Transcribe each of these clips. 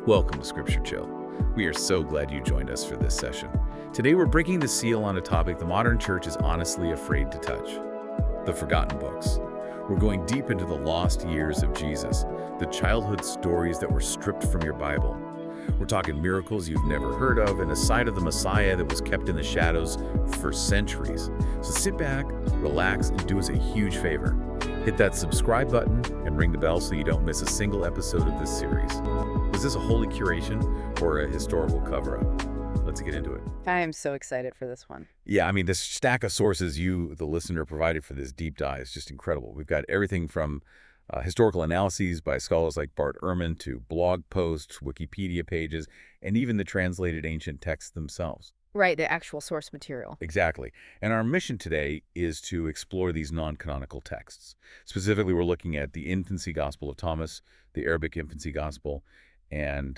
Welcome to Scripture Chill. We are so glad you joined us for this session. Today we're breaking the seal on a topic the modern church is honestly afraid to touch: the forgotten books. We're going deep into the lost years of Jesus, the childhood stories that were stripped from your Bible. We're talking miracles you've never heard of and a side of the Messiah that was kept in the shadows for centuries. So sit back, relax, and do us a huge favor. Hit that subscribe button and ring the bell so you don't miss a single episode of this series. Was this a holy curation or a historical cover-up? Let's get into it. I am so excited for this one. Yeah, I mean, this stack of sources you, the listener, provided for this deep dive is just incredible. We've got everything from historical analyses by scholars like Bart Ehrman to blog posts, Wikipedia pages, and even the translated ancient texts themselves. Right, the actual source material. Exactly. And our mission today is to explore these non-canonical texts. Specifically, we're looking at the Infancy Gospel of Thomas, the Arabic Infancy Gospel, and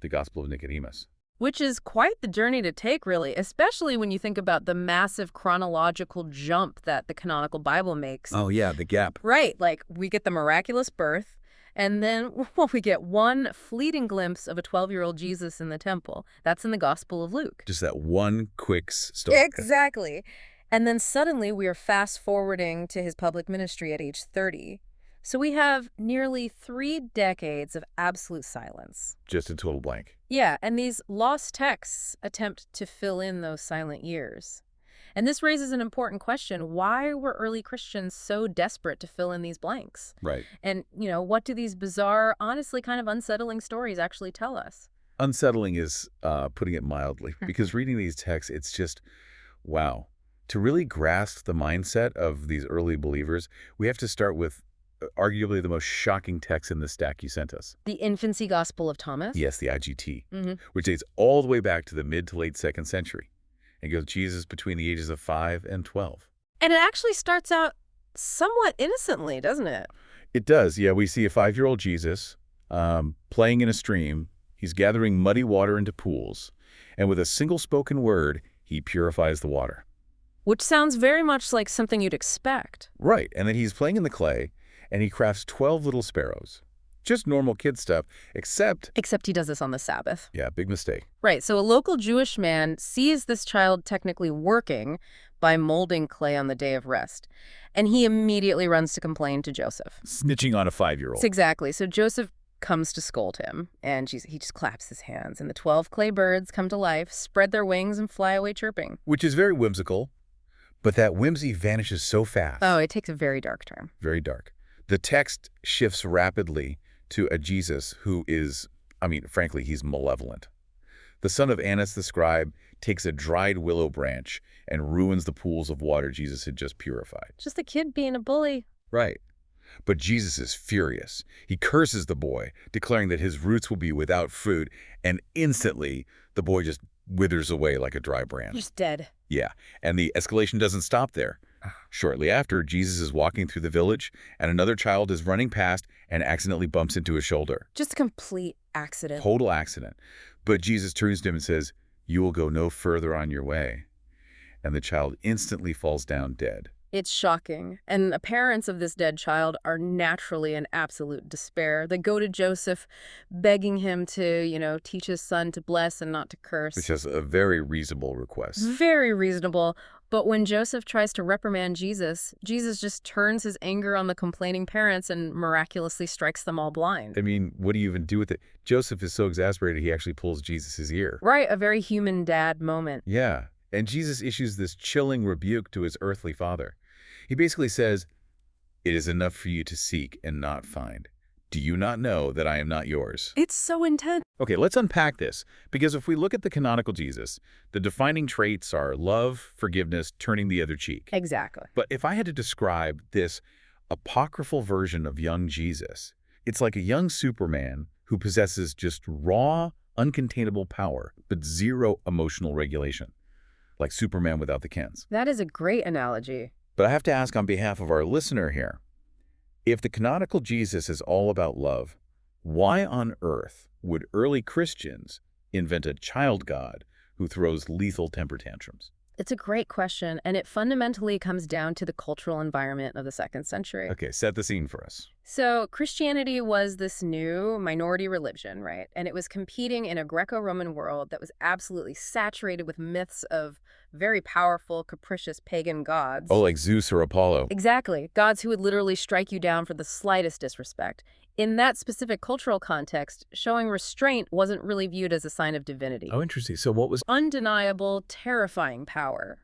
the Gospel of Nicodemus. Which is quite the journey to take, really, especially when you think about the massive chronological jump that the canonical Bible makes. Oh, yeah, the gap. Right, like we get the miraculous birth, and then we get one fleeting glimpse of a 12-year-old Jesus in the temple. That's in the Gospel of Luke. Just that one quick story. Exactly. And then suddenly we are fast-forwarding to his public ministry at age 30. So we have nearly 3 decades of absolute silence. Just a total blank. Yeah, and these lost texts attempt to fill in those silent years. And this raises an important question. Why were early Christians so desperate to fill in these blanks? Right. And, what do these bizarre, honestly kind of unsettling stories actually tell us? Unsettling is putting it mildly, because reading these texts, it's just, wow. To really grasp the mindset of these early believers, we have to start with arguably the most shocking text in the stack you sent us. The Infancy Gospel of Thomas? Yes, the IGT, which dates all the way back to the mid to late 2nd century. And goes Jesus between the ages of 5 and 12. And it actually starts out somewhat innocently, doesn't it? It does, yeah. We see a 5-year-old Jesus playing in a stream. He's gathering muddy water into pools. And with a single spoken word, he purifies the water. Which sounds very much like something you'd expect. Right. And then he's playing in the clay, and he crafts 12 little sparrows. Just normal kid stuff, except he does this on the Sabbath. Yeah, big mistake. Right, so a local Jewish man sees this child technically working by molding clay on the day of rest, and he immediately runs to complain to Joseph. Snitching on a 5-year-old. Exactly. So Joseph comes to scold him, and he just claps his hands, and the 12 clay birds come to life, spread their wings, and fly away chirping. Which is very whimsical, but that whimsy vanishes so fast. Oh, it takes a very dark turn. Very dark. The text shifts rapidly to a Jesus who is, frankly, he's malevolent. The son of Annas the scribe takes a dried willow branch and ruins the pools of water Jesus had just purified. Just a kid being a bully. Right. But Jesus is furious. He curses the boy, declaring that his roots will be without fruit, and instantly the boy just withers away like a dry branch. Just dead. Yeah, and the escalation doesn't stop there. Shortly after, Jesus is walking through the village, and another child is running past and accidentally bumps into his shoulder. Just a complete accident. Total accident. But Jesus turns to him and says, "You will go no further on your way." And the child instantly falls down dead. It's shocking. And the parents of this dead child are naturally in absolute despair. They go to Joseph, begging him to, teach his son to bless and not to curse. Which is a very reasonable request. Very reasonable. But when Joseph tries to reprimand Jesus, Jesus just turns his anger on the complaining parents and miraculously strikes them all blind. What do you even do with it? Joseph is so exasperated, he actually pulls Jesus' ear. Right, a very human dad moment. Yeah, and Jesus issues this chilling rebuke to his earthly father. He basically says, "It is enough for you to seek and not find. Do you not know that I am not yours?" It's so intense. Okay, let's unpack this, because if we look at the canonical Jesus, the defining traits are love, forgiveness, turning the other cheek. Exactly. But if I had to describe this apocryphal version of young Jesus, it's like a young Superman who possesses just raw, uncontainable power, but zero emotional regulation. Like Superman without the Kens. That is a great analogy. But I have to ask on behalf of our listener here, if the canonical Jesus is all about love, why on earth would early Christians invent a child god who throws lethal temper tantrums? It's a great question, and it fundamentally comes down to the cultural environment of the 2nd century. Okay, set the scene for us. So Christianity was this new minority religion, right? And it was competing in a Greco-Roman world that was absolutely saturated with myths of very powerful, capricious pagan gods. Oh, like Zeus or Apollo. Exactly. Gods who would literally strike you down for the slightest disrespect. In that specific cultural context, showing restraint wasn't really viewed as a sign of divinity. Oh, interesting. So what was... Undeniable, terrifying power.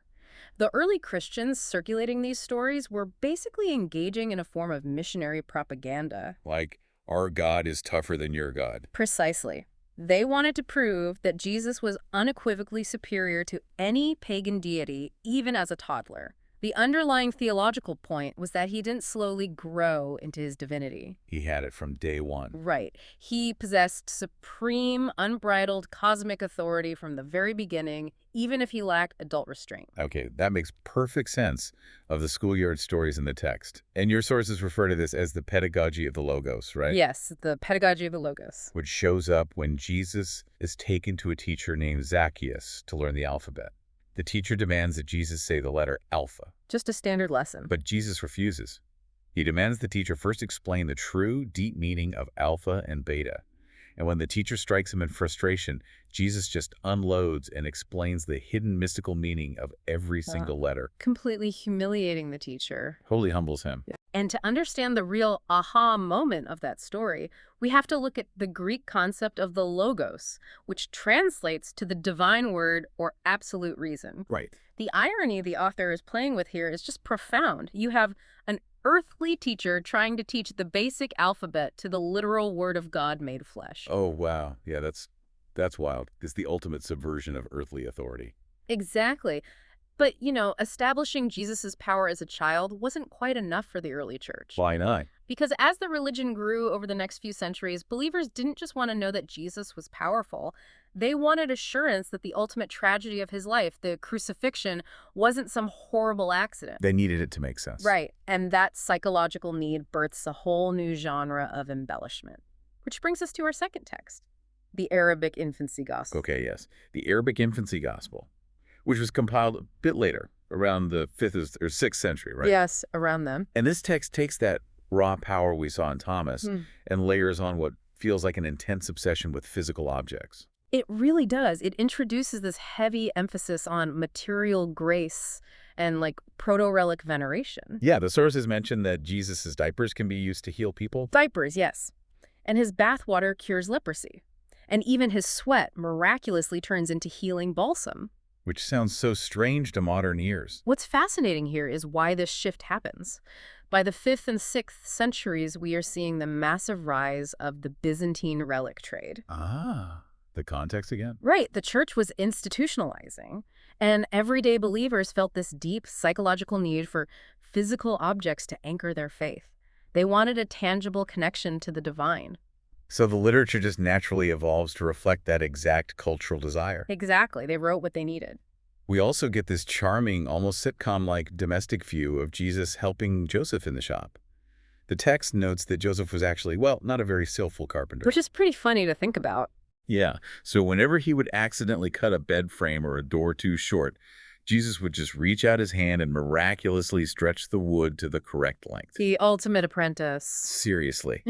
The early Christians circulating these stories were basically engaging in a form of missionary propaganda. Like, our God is tougher than your God. Precisely. They wanted to prove that Jesus was unequivocally superior to any pagan deity, even as a toddler. The underlying theological point was that he didn't slowly grow into his divinity. He had it from day one. Right. He possessed supreme, unbridled cosmic authority from the very beginning, even if he lacked adult restraint. Okay, that makes perfect sense of the schoolyard stories in the text. And your sources refer to this as the pedagogy of the Logos, right? Yes, the pedagogy of the Logos. Which shows up when Jesus is taken to a teacher named Zacchaeus to learn the alphabet. The teacher demands that Jesus say the letter alpha. Just a standard lesson. But Jesus refuses. He demands the teacher first explain the true, deep meaning of alpha and beta. And when the teacher strikes him in frustration, Jesus just unloads and explains the hidden mystical meaning of every single letter. Completely humiliating the teacher. Wholly humbles him. And to understand the real aha moment of that story, we have to look at the Greek concept of the logos, which translates to the divine word or absolute reason. Right. The irony the author is playing with here is just profound. You have an earthly teacher trying to teach the basic alphabet to the literal word of God made flesh. Oh, wow. Yeah, that's wild. It's the ultimate subversion of earthly authority. Exactly. But, establishing Jesus' power as a child wasn't quite enough for the early church. Why not? Because as the religion grew over the next few centuries, believers didn't just want to know that Jesus was powerful. They wanted assurance that the ultimate tragedy of his life, the crucifixion, wasn't some horrible accident. They needed it to make sense. Right. And that psychological need births a whole new genre of embellishment. Which brings us to our second text, the Arabic Infancy Gospel. Okay, yes. The Arabic Infancy Gospel, which was compiled a bit later, around the 5th or 6th century, right? Yes, around them. And this text takes that raw power we saw in Thomas and layers on what feels like an intense obsession with physical objects. It really does. It introduces this heavy emphasis on material grace and proto-relic veneration. Yeah, the sources mention that Jesus' diapers can be used to heal people. Diapers, yes. And his bathwater cures leprosy. And even his sweat miraculously turns into healing balsam. Which sounds so strange to modern ears. What's fascinating here is why this shift happens. By the 5th and 6th centuries, we are seeing the massive rise of the Byzantine relic trade. Ah, the context again? Right. The church was institutionalizing, and everyday believers felt this deep psychological need for physical objects to anchor their faith. They wanted a tangible connection to the divine. So the literature just naturally evolves to reflect that exact cultural desire. Exactly. They wrote what they needed. We also get this charming, almost sitcom-like domestic view of Jesus helping Joseph in the shop. The text notes that Joseph was actually, well, not a very skillful carpenter. Which is pretty funny to think about. Yeah, so whenever he would accidentally cut a bed frame or a door too short, Jesus would just reach out his hand and miraculously stretch the wood to the correct length. The ultimate apprentice. Seriously.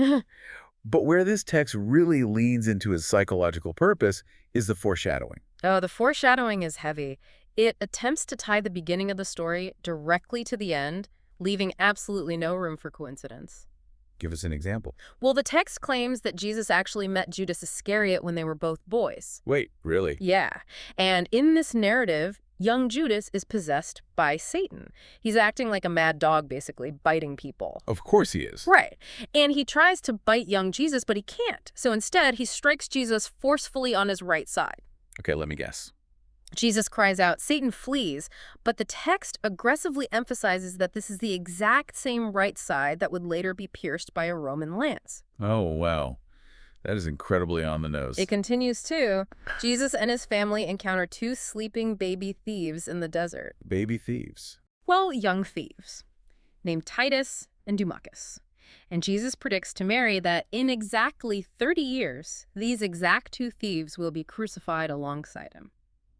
But where this text really leans into his psychological purpose is the foreshadowing. Oh, the foreshadowing is heavy. It attempts to tie the beginning of the story directly to the end, leaving absolutely no room for coincidence. Give us an example. Well, the text claims that Jesus actually met Judas Iscariot when they were both boys. Wait, really? Yeah. And in this narrative, young Judas is possessed by Satan. He's acting like a mad dog, basically, biting people. Of course he is. Right. And he tries to bite young Jesus, but he can't. So instead, he strikes Jesus forcefully on his right side. Okay, let me guess. Jesus cries out, Satan flees, but the text aggressively emphasizes that this is the exact same right side that would later be pierced by a Roman lance. Oh, wow. That is incredibly on the nose. It continues too. Jesus and his family encounter 2 sleeping baby thieves in the desert. Baby thieves. Well, young thieves, named Titus and Dumachus. And Jesus predicts to Mary that in exactly 30 years, these exact 2 thieves will be crucified alongside him.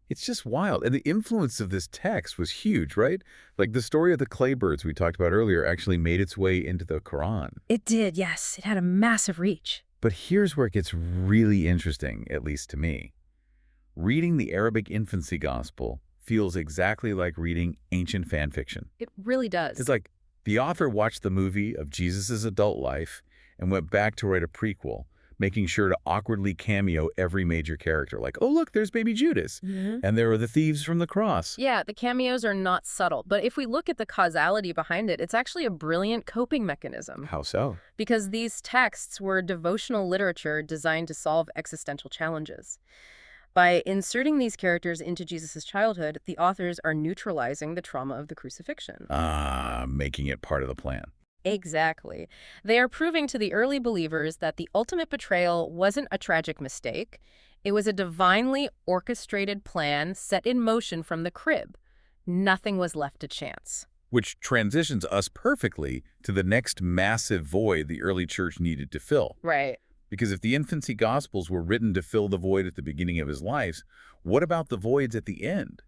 It's just wild. And the influence of this text was huge, right? Like the story of the clay birds we talked about earlier actually made its way into the Quran. It did, yes. It had a massive reach. But here's where it gets really interesting, at least to me. Reading the Arabic Infancy Gospel feels exactly like reading ancient fan fiction. It really does. It's like the author watched the movie of Jesus' adult life and went back to write a prequel, making sure to awkwardly cameo every major character. Like, oh, look, there's baby Judas. And there are the thieves from the cross. Yeah, the cameos are not subtle. But if we look at the causality behind it, it's actually a brilliant coping mechanism. How so? Because these texts were devotional literature designed to solve existential challenges. By inserting these characters into Jesus' childhood, the authors are neutralizing the trauma of the crucifixion. Making it part of the plan. Exactly. They are proving to the early believers that the ultimate betrayal wasn't a tragic mistake. It was a divinely orchestrated plan set in motion from the crib. Nothing was left to chance. Which transitions us perfectly to the next massive void the early church needed to fill. Right. Because if the infancy gospels were written to fill the void at the beginning of his life, what about the voids at the end?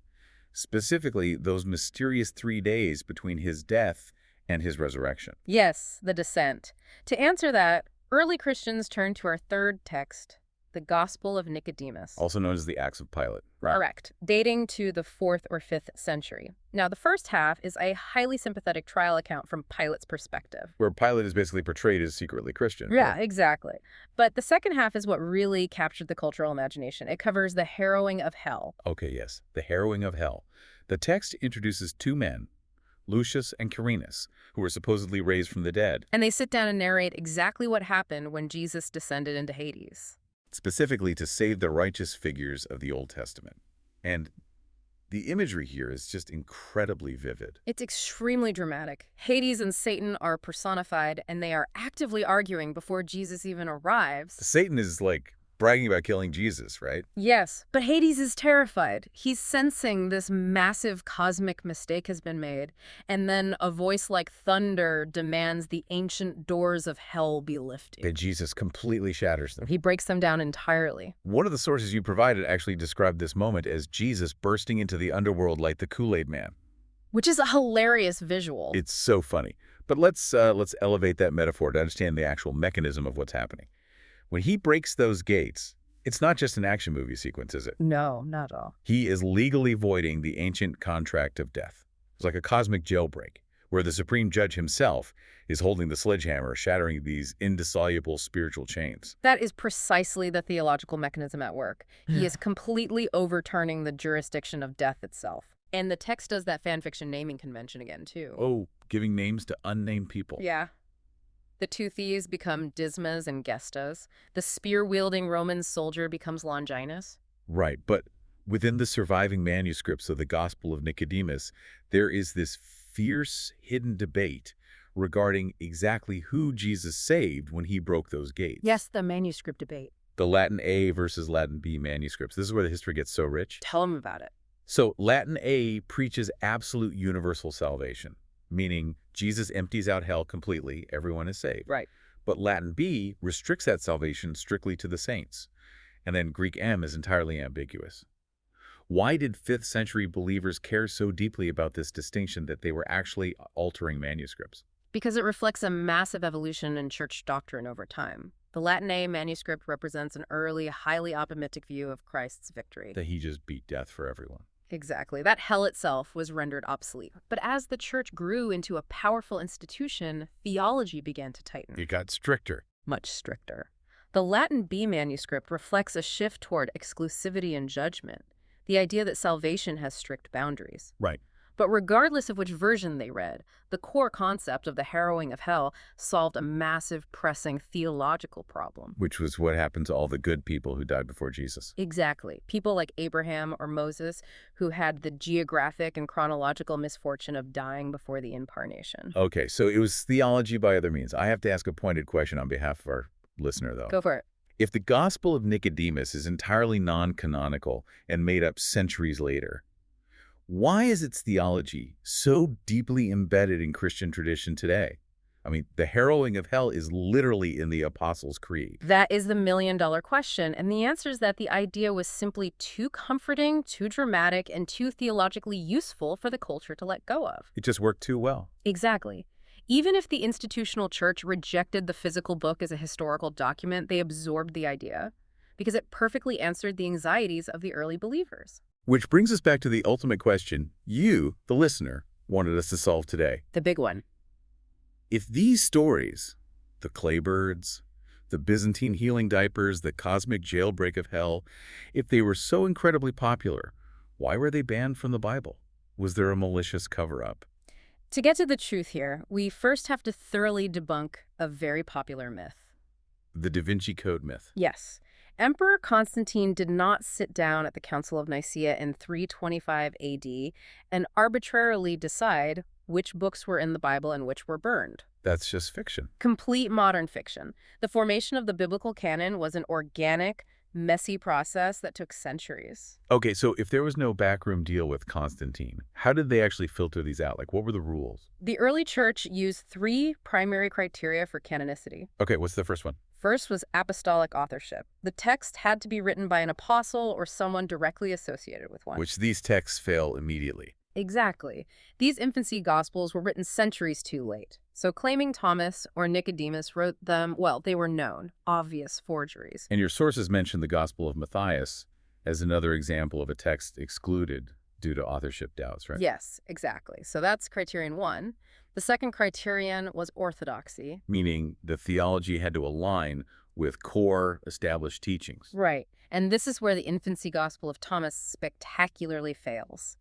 Specifically, those mysterious 3 days between his death and his resurrection. Yes, the descent. To answer that, early Christians turned to our third text, the Gospel of Nicodemus. Also known as the Acts of Pilate. Correct, dating to the 4th or 5th century. Now, the first half is a highly sympathetic trial account from Pilate's perspective. Where Pilate is basically portrayed as secretly Christian. Yeah, exactly. But the second half is what really captured the cultural imagination. It covers the harrowing of hell. Okay, yes, the harrowing of hell. The text introduces 2 men, Lucius and Quirinus, who were supposedly raised from the dead. And they sit down and narrate exactly what happened when Jesus descended into Hades. Specifically to save the righteous figures of the Old Testament. And the imagery here is just incredibly vivid. It's extremely dramatic. Hades and Satan are personified, and they are actively arguing before Jesus even arrives. Satan is like bragging about killing Jesus, right? Yes, but Hades is terrified. He's sensing this massive cosmic mistake has been made, and then a voice like thunder demands the ancient doors of hell be lifted. And Jesus completely shatters them. He breaks them down entirely. One of the sources you provided actually described this moment as Jesus bursting into the underworld like the Kool-Aid Man. Which is a hilarious visual. It's so funny. But let's elevate that metaphor to understand the actual mechanism of what's happening. When he breaks those gates, it's not just an action movie sequence, is it? No, not at all. He is legally voiding the ancient contract of death. It's like a cosmic jailbreak, where the supreme judge himself is holding the sledgehammer, shattering these indissoluble spiritual chains. That is precisely the theological mechanism at work. He is completely overturning the jurisdiction of death itself. And the text does that fanfiction naming convention again, too. Oh, giving names to unnamed people. Yeah. The 2 thieves become Dismas and Gestas. The spear-wielding Roman soldier becomes Longinus. Right, but within the surviving manuscripts of the Gospel of Nicodemus, there is this fierce hidden debate regarding exactly who Jesus saved when he broke those gates. Yes, the manuscript debate. The Latin A versus Latin B manuscripts. This is where the history gets so rich. Tell them about it. So Latin A preaches absolute universal salvation, meaning Jesus empties out hell completely, everyone is saved. Right. But Latin B restricts that salvation strictly to the saints. And then Greek M is entirely ambiguous. Why did 5th century believers care so deeply about this distinction that they were actually altering manuscripts? Because it reflects a massive evolution in church doctrine over time. The Latin A manuscript represents an early, highly optimistic view of Christ's victory. That he just beat death for everyone. Exactly. That hell itself was rendered obsolete. But as the church grew into a powerful institution, theology began to tighten. It got stricter. Much stricter. The Latin B manuscript reflects a shift toward exclusivity and judgment, the idea that salvation has strict boundaries. Right. But regardless of which version they read, the core concept of the harrowing of hell solved a massive, pressing theological problem. Which was what happened to all the good people who died before Jesus. Exactly. People like Abraham or Moses who had the geographic and chronological misfortune of dying before the incarnation. Okay, so it was theology by other means. I have to ask a pointed question on behalf of our listener, though. Go for it. If the Gospel of Nicodemus is entirely non-canonical and made up centuries later, why is its theology so deeply embedded in Christian tradition today? I mean, the harrowing of hell is literally in the Apostles' Creed. That is the million-dollar question, and the answer is that the idea was simply too comforting, too dramatic, and too theologically useful for the culture to let go of. It just worked too well. Exactly. Even if the institutional church rejected the physical book as a historical document, they absorbed the idea because it perfectly answered the anxieties of the early believers. Which brings us back to the ultimate question you, the listener, wanted us to solve today. The big one. If these stories, the clay birds, the Byzantine healing diapers, the cosmic jailbreak of hell, if they were so incredibly popular, why were they banned from the Bible? Was there a malicious cover-up? To get to the truth here, we first have to thoroughly debunk a very popular myth. The Da Vinci Code myth. Yes. Emperor Constantine did not sit down at the Council of Nicea in 325 AD and arbitrarily decide which books were in the Bible and which were burned. That's just fiction. Complete modern fiction. The formation of the biblical canon was an organic, messy process that took centuries. Okay, so if there was no backroom deal with Constantine, how did they actually filter these out? Like, what were the rules? The early church used 3 primary criteria for canonicity. Okay, what's the first one? First was apostolic authorship. The text had to be written by an apostle or someone directly associated with one. Which these texts fail immediately. Exactly. These infancy gospels were written centuries too late. So claiming Thomas or Nicodemus wrote them, well, they were known, obvious forgeries. And your sources mention the Gospel of Matthias as another example of a text excluded due to authorship doubts, right? Yes, exactly. So that's criterion 1. The second criterion was orthodoxy. Meaning the theology had to align with core established teachings. Right. And this is where the Infancy Gospel of Thomas spectacularly fails.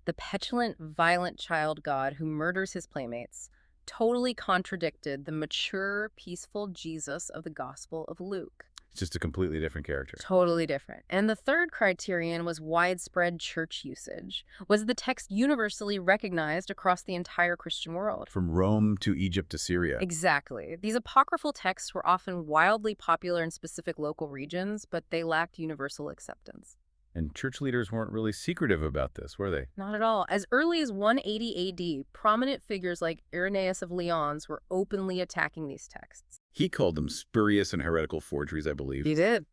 The petulant, violent child God who murders his playmates totally contradicted the mature, peaceful Jesus of the Gospel of Luke. It's just a completely different character. Totally different. And the third criterion was widespread church usage. Was the text universally recognized across the entire Christian world? From Rome to Egypt to Syria. Exactly. These apocryphal texts were often wildly popular in specific local regions, but they lacked universal acceptance. And church leaders weren't really secretive about this, were they? Not at all. As early as 180 AD, prominent figures like Irenaeus of Lyons were openly attacking these texts. He called them spurious and heretical forgeries, I believe. He did.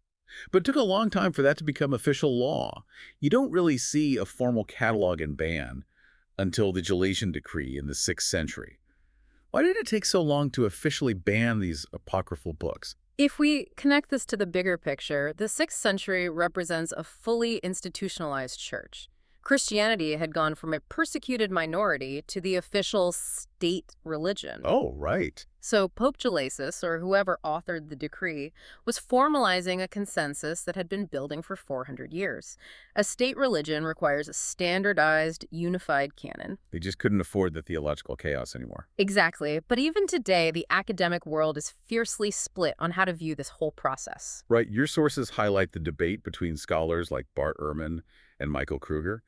But it took a long time for that to become official law. You don't really see a formal catalog and ban until the Gelasian decree in the 6th century. Why did it take so long to officially ban these apocryphal books? If we connect this to the bigger picture, the 6th century represents a fully institutionalized church. Christianity had gone from a persecuted minority to the official state religion. Oh, right. So Pope Gelasius, or whoever authored the decree, was formalizing a consensus that had been building for 400 years. A state religion requires a standardized, unified canon. They just couldn't afford the theological chaos anymore. Exactly. But even today, the academic world is fiercely split on how to view this whole process. Right. Your sources highlight the debate between scholars like Bart Ehrman and Michael Kruger,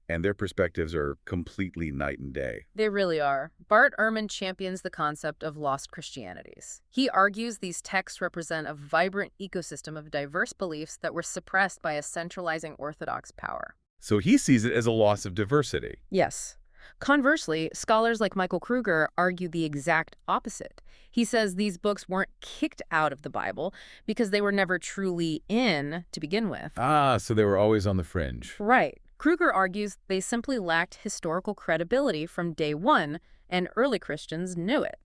and their perspectives are completely night and day. They really are. Bart Ehrman champions the concept of lost Christianities. He argues these texts represent a vibrant ecosystem of diverse beliefs that were suppressed by a centralizing orthodox power. So he sees it as a loss of diversity. Yes. Conversely, scholars like Michael Kruger argue the exact opposite. He says these books weren't kicked out of the Bible because they were never truly in to begin with. Ah, so they were always on the fringe. Right. Kruger argues they simply lacked historical credibility from day one, and early Christians knew it.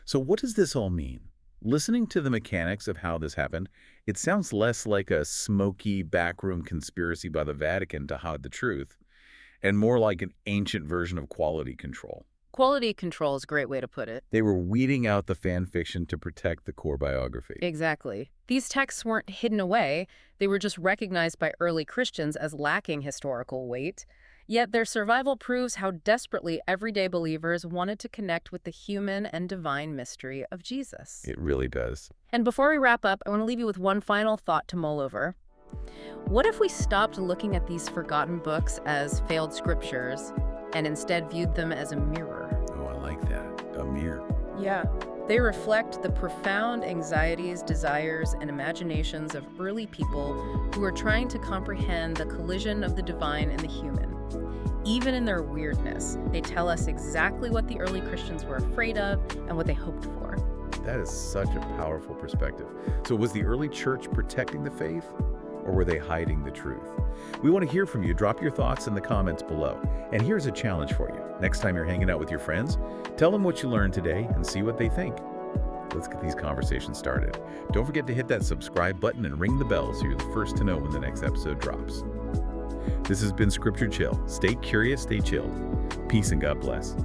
So what does this all mean? Listening to the mechanics of how this happened, it sounds less like a smoky backroom conspiracy by the Vatican to hide the truth, and more like an ancient version of quality control. Quality control is a great way to put it. They were weeding out the fan fiction to protect the core biography. Exactly. These texts weren't hidden away. They were just recognized by early Christians as lacking historical weight. Yet their survival proves how desperately everyday believers wanted to connect with the human and divine mystery of Jesus. It really does. And before we wrap up, I want to leave you with one final thought to mull over. What if we stopped looking at these forgotten books as failed scriptures and instead viewed them as a mirror? Oh, I like that. A mirror. Yeah. They reflect the profound anxieties, desires, and imaginations of early people who are trying to comprehend the collision of the divine and the human. even in their weirdness, they tell us exactly what the early Christians were afraid of and what they hoped for. That is such a powerful perspective. So was the early church protecting the faith, or were they hiding the truth? We want to hear from you. Drop your thoughts in the comments below. And here's a challenge for you. Next time you're hanging out with your friends, tell them what you learned today and see what they think. Let's get these conversations started. Don't forget to hit that subscribe button and ring the bell so you're the first to know when the next episode drops. This has been Scripture Chill. Stay curious, stay chilled. Peace and God bless.